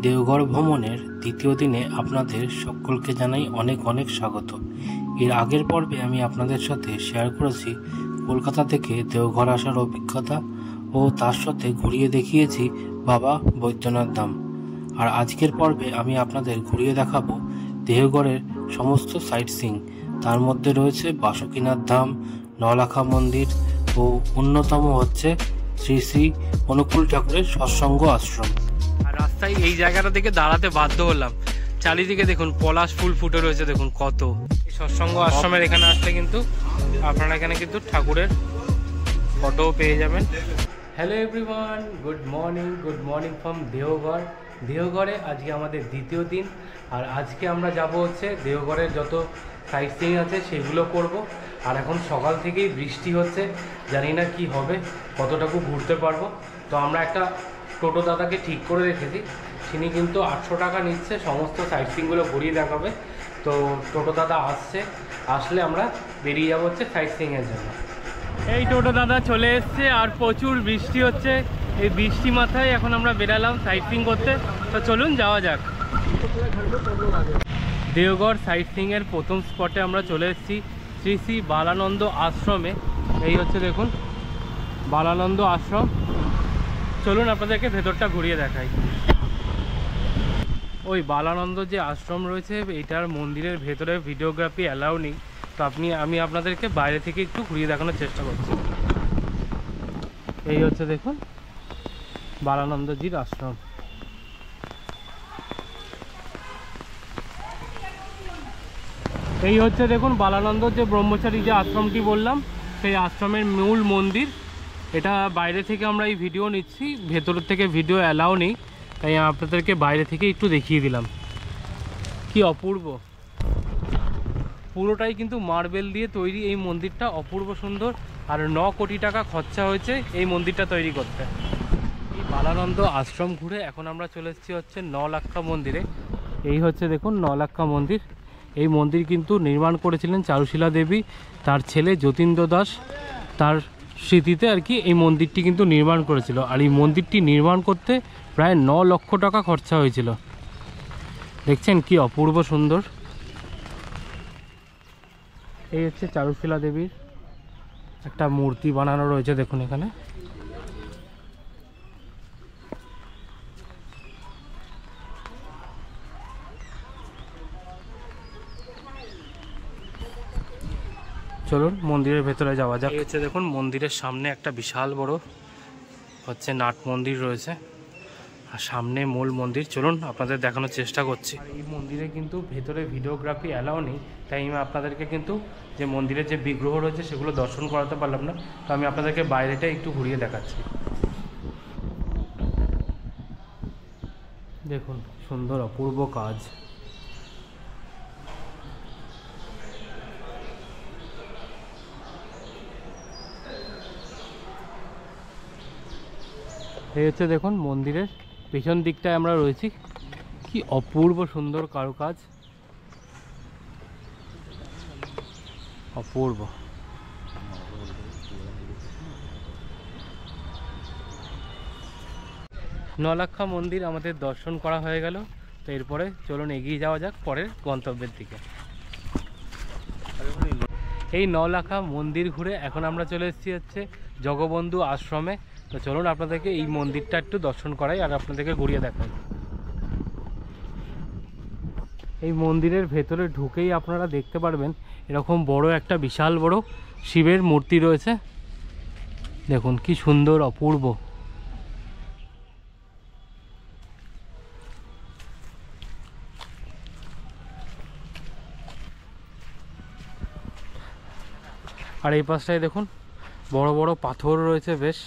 দেওঘর ভ্রমণের দ্বিতীয় দিনে আপনাদের সকলকে জানাই অনেক অনেক স্বাগত। এর আগের পর্বে আমি আপনাদের সাথে শেয়ার করেছি কলকাতা থেকে দেওঘর আসার অভিজ্ঞতা ও তার সাথে ঘুরিয়ে দেখিয়েছি বাবা বৈদ্যনাথ ধাম। আর আজকের পর্বে আমি আপনাদের ঘুরিয়ে দেখাবো দেওঘরের সমস্ত সাইট সিইং। তার মধ্যে রয়েছে বাসুকীনাথ ধাম, নলাখা মন্দির ও অন্যতম হচ্ছে শ্রী শ্রী অনুকূল ঠাকুরের সৎসঙ্গ আশ্রম। আর রাস্তায় এই জায়গাটা থেকে দাঁড়াতে বাধ্য হলাম। চারিদিকে দেখুন পলাশ ফুল ফুটে রয়েছে, দেখুন কত। এই সৎসঙ্গ আশ্রমের এখানে আসলে কিন্তু আপনারা এখানে কিন্তু ঠাকুরের ফটোও পেয়ে যাবেন। Hello everyone, good morning from Deoghar. দেওঘরে আজকে আমাদের দ্বিতীয় দিন। আর আজকে আমরা যাব হচ্ছে দেওঘরের যত সাইট সিইং আছে সেগুলো করব। আর এখন সকাল থেকেই বৃষ্টি হচ্ছে, জানি না কি হবে, কতটুকু ঘুরতে পারবো। তো আমরা একটা টোটো দাদাকে ঠিক করে রেখেছি, তিনি কিন্তু 800 টাকা নিচ্ছে, সমস্ত সাইট সিইংগুলো ঘুরিয়ে দেখাবে। তো টোটো দাদা আসলে আমরা বেরিয়ে যাবো হচ্ছে সাইট সিইংয়ের জন্য। এই টোটো দাদা চলে এসছে আর প্রচুর বৃষ্টি হচ্ছে। এই বৃষ্টি মাথায় এখন আমরা বেরালাম সাইট সিইং করতে। তো চলুন যাওয়া যাক। দেওঘর সাইট সিইংয়ের প্রথম স্পটে আমরা চলে এসেছি, শ্রী শ্রী বালানন্দ আশ্রমে। এই হচ্ছে দেখুন বালানন্দ আশ্রম। চলুন আপনাদেরকে ভেতরটা ঘুরিয়ে দেখাই। ওই বালানন্দ যে আশ্রম রয়েছে এইটার মন্দিরের ভেতরে ভিডিওগ্রাফি অ্যালাউ নেই। তো আমি আপনাদেরকে বাইরে থেকে একটু ঘুরিয়ে দেখানোর চেষ্টা করছি। এই হচ্ছে দেখুন বালানন্দজির আশ্রম। এই হচ্ছে দেখুন বালানন্দ যে ব্রহ্মচারী যে আশ্রমটি বললাম, সেই আশ্রমের মূল মন্দির। এটা বাইরে থেকে আমরা এই ভিডিও নিচ্ছি, ভেতর থেকে ভিডিও অ্যালাউ নেই, তাই আপনাদেরকে বাইরে থেকে একটু দেখিয়ে দিলাম। কি অপূর্ব, পুরোটাই কিন্তু মার্বেল দিয়ে তৈরি এই মন্দিরটা, অপূর্ব সুন্দর। আর 9 কোটি টাকা খরচা হয়েছে এই মন্দিরটা তৈরি করতে। এই বালানন্দ আশ্রম ঘুরে এখন আমরা চলে এসেছি হচ্ছে নলাক্ষা মন্দিরে। এই হচ্ছে দেখুন নলাক্ষা মন্দির। এই মন্দির কিন্তু নির্মাণ করেছিলেন চারুশীলা দেবী, তার ছেলে যতীন্দ্র দাস, তার স্মৃতিতে আর কি এই মন্দিরটি কিন্তু নির্মাণ করেছিল। আর এই মন্দিরটি নির্মাণ করতে প্রায় 9 লক্ষ টাকা খরচা হয়েছিল। দেখছেন কি অপূর্ব সুন্দর। এই হচ্ছে চারুশীলা দেবীর একটা মূর্তি বানানো রয়েছে, দেখুন এখানে। চলুন মন্দিরের ভেতরে যাওয়া যাক। এই হচ্ছে দেখুন মন্দিরের সামনে একটা বিশাল বড় হচ্ছে নাট মন্দির রয়েছে, আর সামনে মূল মন্দির। চলুন আপনাদের দেখানোর চেষ্টা করছি। এই মন্দিরে কিন্তু ভেতরে ভিডিওগ্রাফি অ্যালাউ নেই, তাই আমি আপনাদেরকে কিন্তু যে মন্দিরের যে বিগ্রহ রয়েছে সেগুলো দর্শন করাতে পারলাম না। তো আমি আপনাদেরকে বাইরেটা একটু ঘুরিয়ে দেখাচ্ছি। দেখুন সুন্দর অপূর্ব কাজ। এই হচ্ছে দেখুন মন্দিরের পেছন দিকটায় আমরা রয়েছি। কি অপূর্ব সুন্দর কারুকাজ, অপূর্ব। নলাক্ষা মন্দির আমাদের দর্শন করা হয়ে গেল। তো এরপরে চলুন এগিয়ে যাওয়া যাক পরের গন্তব্যের দিকে। এই নলাখা মন্দির ঘুরে এখন আমরা চলে এসেছি হচ্ছে জগবন্ধু আশ্রমে। তো চলুন আপনাদেরকে এই মন্দিরটা একটু দর্শন করাই আর আপনাদেরকে ঘুরিয়ে দেখাই। এই মন্দিরের ভেতরে ঢুকেই আপনারা দেখতে পারবেন এরকম বড় একটা বিশাল বড় শিবের মূর্তি রয়েছে। দেখুন কি সুন্দর অপূর্ব। আর এই পাশটায় দেখুন বড় বড় পাথর রয়েছে বেশ।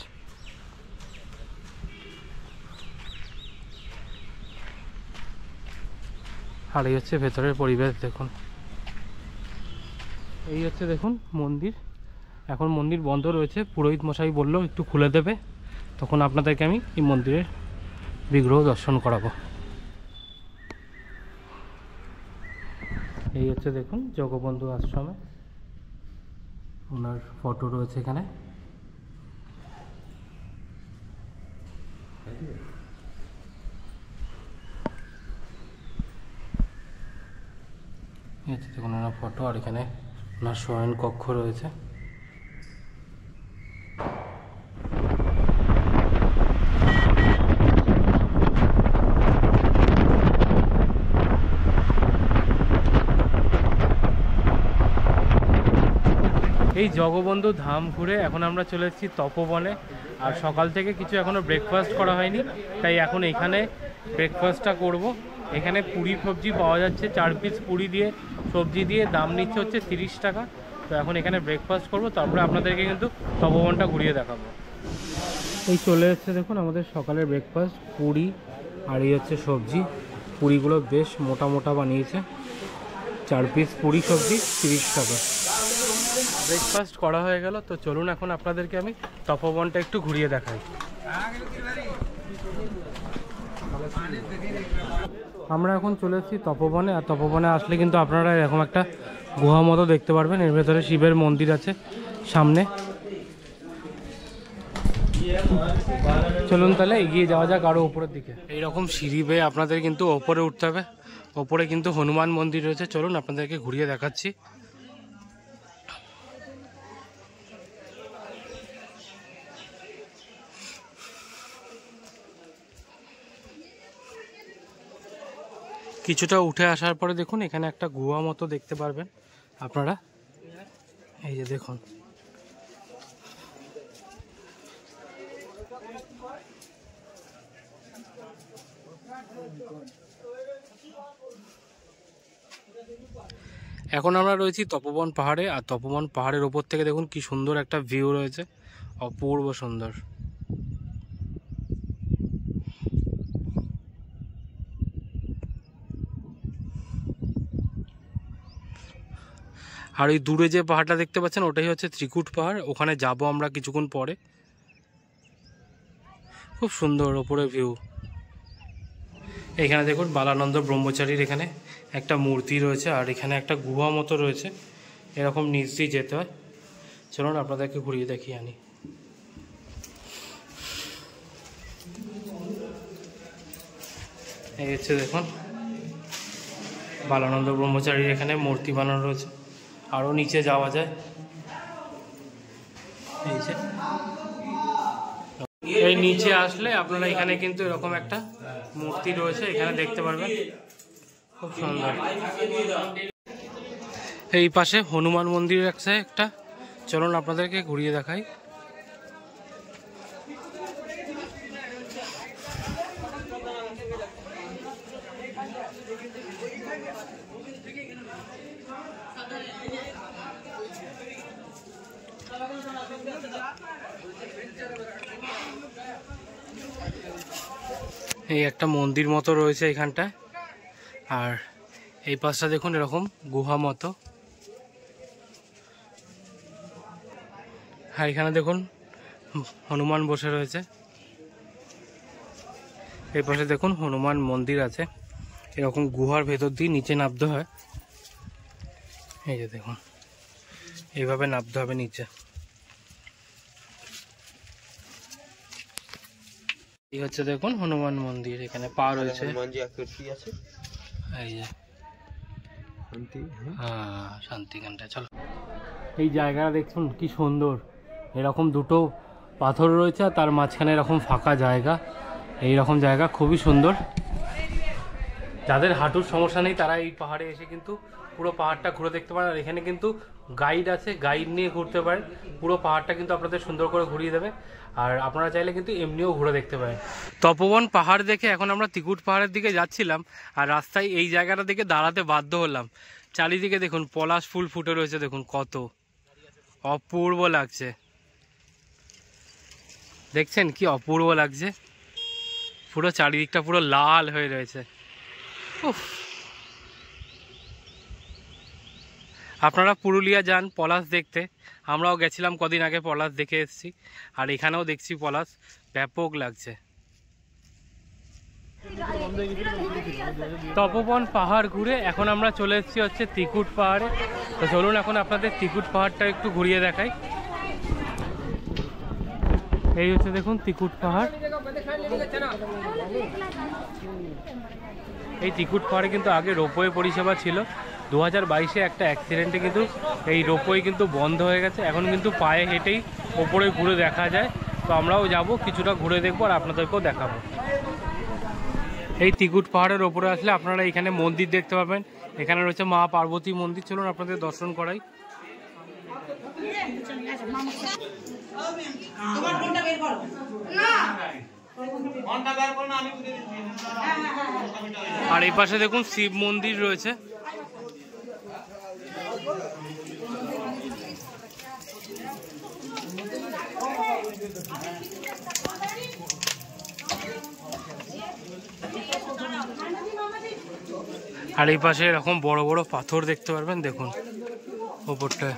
আর এই হচ্ছে ভেতরের পরিবেশ দেখুন। এই হচ্ছে দেখুন মন্দির। এখন মন্দির বন্ধ রয়েছে, পুরোহিত মশাই বললো একটু খুলে দেবে, তখন আপনাদেরকে আমি এই মন্দিরের বিগ্রহ দর্শন করাবো। এই হচ্ছে দেখুন জগবন্ধু আশ্রমে ওনার ফটো রয়েছে এখানে। দেখুন ওনার ফটো, আর এখানে ওনার শয়ন কক্ষ রয়েছে। এই জগবন্ধু ধাম ঘুরে এখন আমরা চলে এসেছি তপবনে। আর সকাল থেকে কিছু এখনও ব্রেকফাস্ট করা হয়নি, তাই এখন এখানে ব্রেকফাস্টটা করব। এখানে পুরি সবজি পাওয়া যাচ্ছে, 4 পিস পুরি দিয়ে সবজি দিয়ে দাম নিচ্ছে হচ্ছে 30 টাকা। তো এখন এখানে ব্রেকফাস্ট করব, তারপরে আপনাদেরকে কিন্তু তপবনটা ঘুরিয়ে দেখাবো। এই চলে এসছে দেখুন আমাদের সকালের ব্রেকফাস্ট, পুরি আর এই হচ্ছে সবজি। পুরিগুলো বেশ মোটা মোটা বানিয়েছে, 4 পিস পুরি সবজি 30 টাকা। ব্রেকফাস্ট করা হয়ে গেল, তো চলুন এখন আপনাদেরকে আমি তপবনটা একটু ঘুরিয়ে দেখাই। আমরা এখন চলে এসেছি তপবনে, আর তপবনে আসলে কিন্তু আপনারা এরকম একটা গুহা মতো দেখতে পারবেন। এর ভেতরে শিবের মন্দির আছে সামনে। চলুন তাহলে এগিয়ে যাওয়া যাক আরও উপরের দিকে। এইরকম সিঁড়ি বেয়ে আপনাদের কিন্তু ওপরে উঠতে হবে। ওপরে কিন্তু হনুমান মন্দির রয়েছে, চলুন আপনাদেরকে ঘুরিয়ে দেখাচ্ছি। কিছুটা উঠে আসার পরে দেখুন এখানে একটা গুহা মতো দেখতে পারবেন আপনারা। এই যে দেখুন, এখন আমরা রয়েছি তপবন পাহাড়ে। আর তপবন পাহাড়ের ওপর থেকে দেখুন কি সুন্দর একটা ভিউ রয়েছে, অপূর্ব সুন্দর। আর ওই দূরে যে পাহাড়টা দেখতে পাচ্ছেন ওটাই হচ্ছে ত্রিকুট পাহাড়, ওখানে যাব আমরা কিছুক্ষণ পরে। খুব সুন্দর ওপরে ভিউ। এখানে দেখুন বালানন্দ ব্রহ্মচারীর এখানে একটা মূর্তি রয়েছে, আর এখানে একটা গুহা মতো রয়েছে, এরকম নিচ দিয়ে যেতে হয়। চলুন আপনাদেরকে ঘুরিয়ে দেখিয়ে আনি। এই হচ্ছে দেখুন বালানন্দ ব্রহ্মচারীর এখানে মূর্তি বানানো রয়েছে, আরও নিচে যাওয়া যায়। এই নিচে আসলে আপনারা এখানে কিন্তু এরকম একটা মূর্তি রয়েছে, এখানে দেখতে পারবেন, খুব সুন্দর। এই পাশে হনুমান মন্দির আছে একটা, চলুন আপনাদেরকে ঘুরিয়ে দেখাই। এই একটা মন্দির মতো রয়েছে এখানটায়, আর এই পাশটা দেখুন এরকম গুহা মতো। আর এখানে দেখুন হনুমান বসে রয়েছে। এই পাশে দেখুন হনুমান মন্দির আছে, এরকম গুহার ভেতর দিয়ে নিচে নামতে হয়। এই যে দেখুন এইভাবে নামতে হবে নিচে। এই হচ্ছে দেখুন হনুমান মন্দির, এখানে পা রয়েছে। এই যে শান্তিকানটা। চলো এই জায়গাটা দেখুন কি সুন্দর, এরকম দুটো পাথর রয়েছে আর তার মাঝখানে এরকম ফাঁকা জায়গা। এই রকম জায়গা খুবই সুন্দর। যাদের হাঁটুর সমস্যা নেই তারা এই পাহাড়ে এসে কিন্তু পুরো পাহাড়টা ঘুরে দেখতে পারেন। আর এখানে কিন্তু গাইড আছে, গাইড নিয়ে ঘুরতে পারেন। পুরো পাহাড়টা কিন্তু আপনাদের সুন্দর করে ঘুরিয়ে দেবে, আর আপনারা চাইলে কিন্তু এমনিও ঘুরে দেখতে পারেন। তপবন পাহাড় দেখে এখন আমরা ত্রিকুট পাহাড়ের দিকে যাচ্ছিলাম, আর রাস্তায় এই জায়গাটা দেখে দাঁড়াতে বাধ্য হলাম। চারিদিকে দেখুন পলাশ ফুল ফুটে রয়েছে, দেখুন কত অপূর্ব লাগছে। দেখছেন কি অপূর্ব লাগছে, পুরো চারিদিকটা পুরো লাল হয়ে রয়েছে। আপনারা পুরুলিয়া যান পলাশ দেখতে, আমরাও গেছিলাম কদিন আগে, পলাশ দেখে এসেছি। আর এখানেও দেখছি পলাশ, ব্যাপক লাগছে। তপবন পাহাড় ঘুরে এখন আমরা চলে এসেছি হচ্ছে ত্রিকুট পাহাড়ে। তো চলুন এখন আপনাদের ত্রিকুট পাহাড়টা একটু ঘুরিয়ে দেখাই। এই হচ্ছে দেখুন ত্রিকুট পাহাড়। এই ত্রিকুট পাহাড়ে কিন্তু আগে রোপওয়ে পরিষেবা ছিল, 2022-এ একটা অ্যাক্সিডেন্টে কিন্তু এই রোপওয়ে কিন্তু বন্ধ হয়ে গেছে। এখন কিন্তু পায়ে হেঁটেই ওপরে ঘুরে দেখা যায়। তো আমরাও যাব, কিছুটা ঘুরে দেখবো আর আপনাদেরকেও দেখাবো। এই ত্রিকুট পাহাড়ের ওপরে আসলে আপনারা এখানে মন্দির দেখতে পাবেন। এখানে রয়েছে মা পার্বতী মন্দির, চলুন আপনাদের দর্শন করাই। আর এই পাশে দেখুন শিব মন্দির রয়েছে। আর এই পাশে এরকম বড় বড় পাথর দেখতে পারবেন, দেখুন ওপরটায়।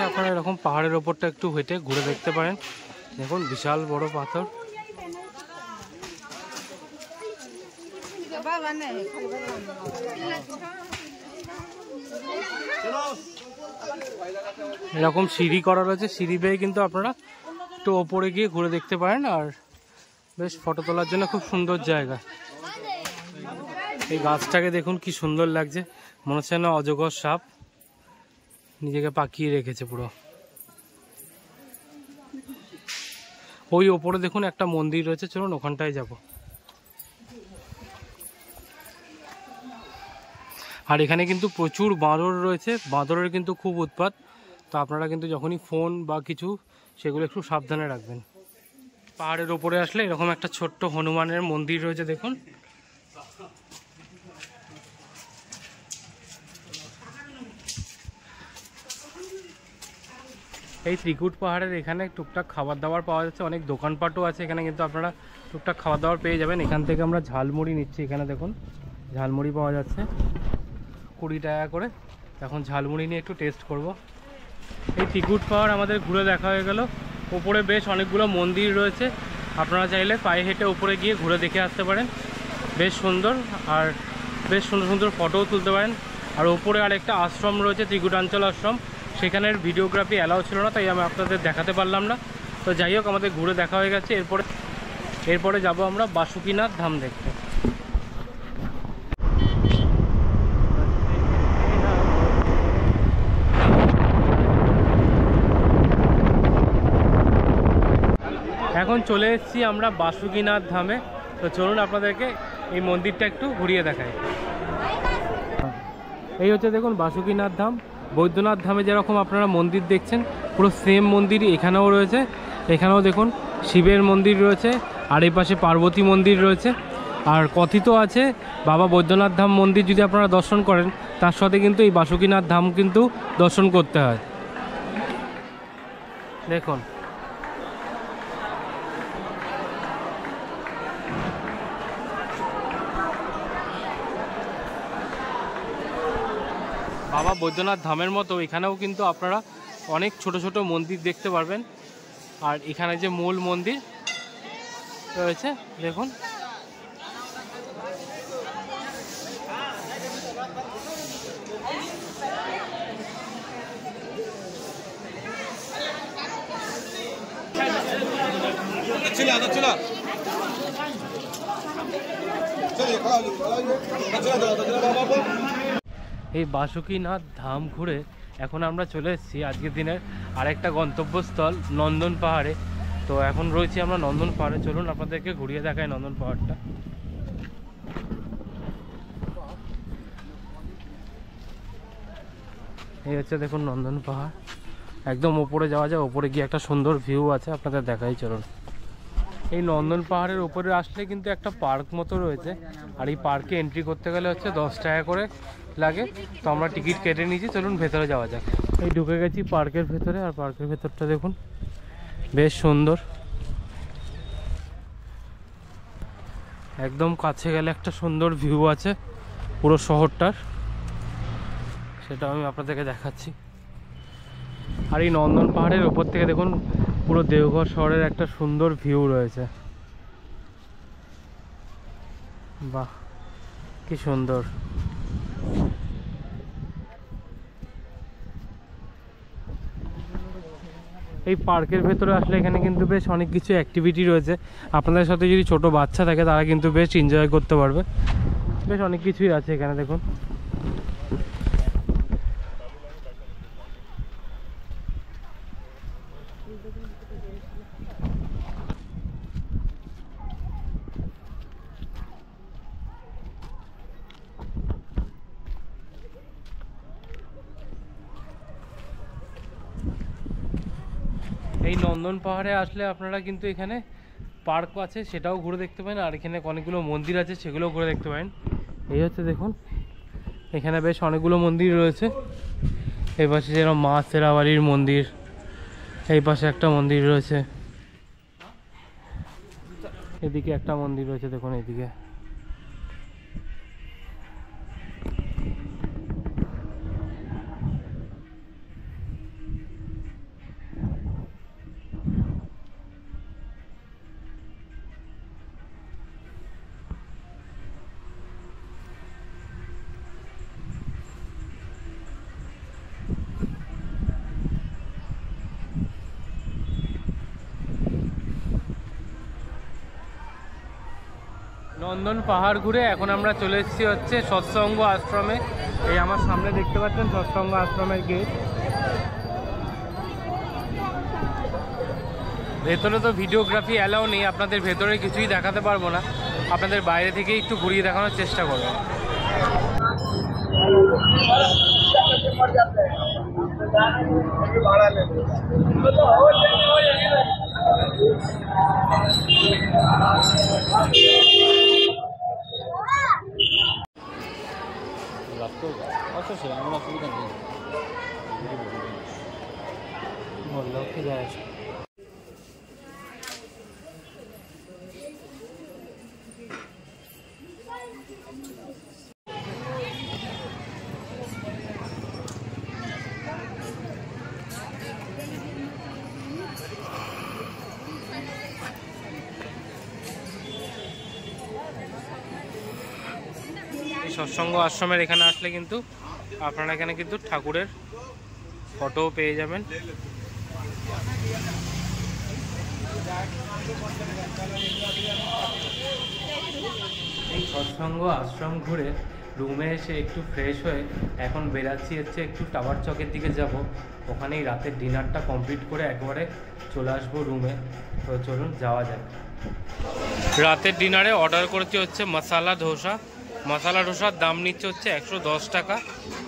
আপনারা এরকম পাহাড়ের ওপরটা একটু হেঁটে ঘুরে দেখতে পারেন, দেখুন বিশাল বড় পাথর। এরকম সিঁড়ি করা রয়েছে, সিঁড়ি বেয়ে কিন্তু আপনারা একটু ওপরে গিয়ে ঘুরে দেখতে পারেন। আর বেশ ফটো তোলার জন্য খুব সুন্দর জায়গা। এই গাছটাকে দেখুন কি সুন্দর লাগছে, মনে হচ্ছে না অজগর সাপ নিজেকে পাকিয়ে রেখেছে পুরো। ওই ওপরে দেখুন একটা মন্দির রয়েছে, চলুন ওখানটায় যাব। আর এখানে কিন্তু প্রচুর বাঁদর রয়েছে, বাঁদরের কিন্তু খুব উৎপাত। তো আপনারা কিন্তু যখনই ফোন বা কিছু সেগুলো একটু সাবধানে রাখবেন। পাহাড়ের ওপরে আসলে এরকম একটা ছোট্ট হনুমানের মন্দির রয়েছে, দেখুন। এই ত্রিকুট পাহাড়ের এখানে টুকটাক খাবার দাবার পাওয়া যাচ্ছে, অনেক দোকানপাটও আছে এখানে, কিন্তু আপনারা টুকটাক খাবার দাবার পেয়ে যাবেন। এখান থেকে আমরা ঝালমুড়ি নিচ্ছি, এখানে দেখুন ঝালমুড়ি পাওয়া যাচ্ছে 20 টাকা করে। এখন ঝালমুড়ি নিয়ে একটু টেস্ট করব। এই ত্রিকুট পাহাড় আমাদের ঘুরে দেখা হয়ে গেল। ওপরে বেশ অনেকগুলো মন্দির রয়েছে, আপনারা চাইলে পায়ে হেঁটে উপরে গিয়ে ঘুরে দেখে আসতে পারেন। বেশ সুন্দর, আর বেশ সুন্দর সুন্দর ফটোও তুলতে পারেন। আর ওপরে আরেকটা আশ্রম রয়েছে, ত্রিকুটাঞ্চল আশ্রম, সেখানের ভিডিওগ্রাফি অ্যালাউ ছিল না, তাই আমি আপনাদের দেখাতে পারলাম না। তো যাই হোক, আমাদের ঘুরে দেখা হয়ে গেছে। এরপরে যাব আমরা বাসুকীনাথ ধাম দেখতে। এখন চলে এসেছি আমরা বাসুকীনাথ ধামে। তো চলুন আপনাদেরকে এই মন্দিরটা একটু ঘুরিয়ে দেখাই। এই হচ্ছে দেখুন বাসুকীনাথ ধাম। বৈদ্যনাথ ধামে যেরকম আপনারা মন্দির দেখছেন, পুরো সেম মন্দিরই এখানেও রয়েছে। এখানেও দেখুন শিবের মন্দির রয়েছে, আর এই পাশে পার্বতী মন্দির রয়েছে। আর কথিত আছে বাবা বৈদ্যনাথ ধাম মন্দির যদি আপনারা দর্শন করেন, তার সাথে কিন্তু এই বাসুকীনাথ ধাম কিন্তু দর্শন করতে হয়। দেখুন বাবা বৈদ্যনাথ ধামের মতো এখানেও কিন্তু আপনারা অনেক ছোট ছোট মন্দির দেখতে পারবেন। আর এখানে যে মূল মন্দির রয়েছে দেখুন, এই বাসুকীনাথ ধাম ঘুরে এখন আমরা চলে এসেছি আজকের দিনের আরেকটা গন্তব্যস্থল নন্দন পাহাড়ে। তো এখন রয়েছি আমরা নন্দন পাহাড়ে, চলুন আপনাদেরকে ঘুরিয়ে দেখাই নন্দন পাহাড়টা। এই হচ্ছে দেখুন নন্দন পাহাড়, একদম ওপরে যাওয়া যায়। ওপরে গিয়ে একটা সুন্দর ভিউ আছে, আপনাদের দেখাই চলুন। এই নন্দন পাহাড়ের উপরে আসলে কিন্তু একটা পার্ক মতো রয়েছে, আর এই পার্কে এন্ট্রি করতে গেলে হচ্ছে 10 টাকা করে লাগে। তো আমরা টিকিট কেটে নিয়েছি, চলুন ভেতরে যাওয়া যাক। এই ঢুকে গেছি পার্কের ভেতরে, আর পার্কের ভেতরটা দেখুন বেশ সুন্দর। একদম কাছে গেলে একটা সুন্দর ভিউ আছে পুরো শহরটার, সেটা আমি আপনাদেরকে দেখাচ্ছি। আর এই নন্দন পাহাড়ের ওপর থেকে দেখুন পুরো দেওঘর শহরের একটা সুন্দর ভিউ রয়েছে। বাহ কি সুন্দর। এই পার্কের ভেতরে আসলে এখানে কিন্তু বেশ অনেক কিছু অ্যাক্টিভিটি রয়েছে। আপনাদের সাথে যদি ছোট বাচ্চা থাকে তারা কিন্তু বেশ এনজয় করতে পারবে। বেশ অনেক কিছুই আছে এখানে দেখুন। এই নন্দন পাহাড়ে আসলে আপনারা কিন্তু এখানে পার্ক আছে সেটাও ঘুরে দেখতে পারেন, আর এখানে অনেকগুলো মন্দির আছে সেগুলোও ঘুরে দেখতে পারেন। এই হচ্ছে দেখুন এখানে বেশ অনেকগুলো মন্দির রয়েছে। এই পাশে যেরকম মা শেরাবাড়ির মন্দির, এই পাশে একটা মন্দির রয়েছে, এদিকে একটা মন্দির রয়েছে দেখুন এদিকে। নন্দন পাহাড় ঘুরে এখন আমরা চলে এসেছি হচ্ছে সৎসঙ্গ আশ্রমে। এই আমার সামনে দেখতে পাচ্ছেন সৎসঙ্গ আশ্রমের গেট। ভেতরে তো ভিডিওগ্রাফি অ্যালাউ নেই, আপনাদের ভেতরে কিছুই দেখাতে পারবো না, আপনাদের বাইরে থেকে একটু ঘুরিয়ে দেখানোর চেষ্টা করবো। আচ্ছা সে আমার অসুবিধা নেই, বললেও ঠিক আছে। সৎসঙ্গ আশ্রমের এখানে আসলে কিন্তু আপনারা এখানে কিন্তু ঠাকুরের ফটোও পেয়ে যাবেন। এই সৎসঙ্গ আশ্রম ঘুরে রুমে এসে একটু ফ্রেশ হয়ে এখন বেরাচ্ছি হচ্ছে একটু টাওয়ার চকের দিকে যাব, ওখানেই রাতের ডিনারটা কমপ্লিট করে একবারে চলে আসবো রুমে। তো চলুন যাওয়া যাক। রাতের ডিনারে অর্ডার করেছি হচ্ছে মশালা ধোসা। মশালা ধোসার দাম নিচ্ছে হচ্ছে 110 টাকা,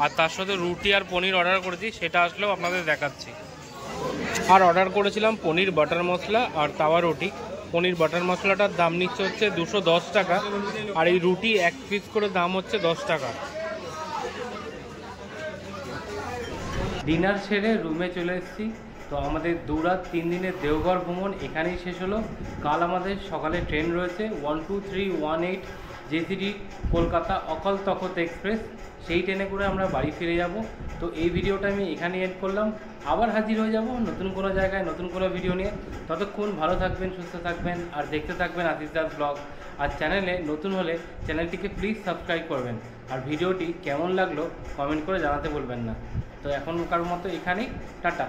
আর তার সাথে রুটি আর পনির অর্ডার করেছি, সেটা আসলেও আপনাদের দেখাচ্ছি। আর অর্ডার করেছিলাম পনির বাটার মশলা আর তাওয়া রুটি। পনির বাটার মশলাটার দাম নিচ্ছে হচ্ছে 210 টাকা, আর এই রুটি এক পিস করে দাম হচ্ছে 10 টাকা। ডিনার সেরে রুমে চলে এসেছি। তো আমাদের 2 রাত 3 দিনের দেওঘর ভ্রমণ এখানেই শেষ হলো। কাল আমাদের সকালে ট্রেন রয়েছে 12318 জেসিডি কলকাতা অকল তখত এক্সপ্রেস, সেই ট্রেনে করে আমরা বাড়ি ফিরে যাব। তো এই ভিডিওটা আমি এখানে এন্ড করলাম, আবার হাজির হয়ে যাব নতুন কোনো জায়গায় নতুন কোনো ভিডিও নিয়ে। ততক্ষণ ভালো থাকবেন, সুস্থ থাকবেন, আর দেখতে থাকবেন আশিস দাস ব্লগ। আর চ্যানেলে নতুন হলে চ্যানেলটিকে প্লিজ সাবস্ক্রাইব করবেন, আর ভিডিওটি কেমন লাগলো কমেন্ট করে জানাতে বলবেন না। তো এখনকার মতো এখানেই টাটা।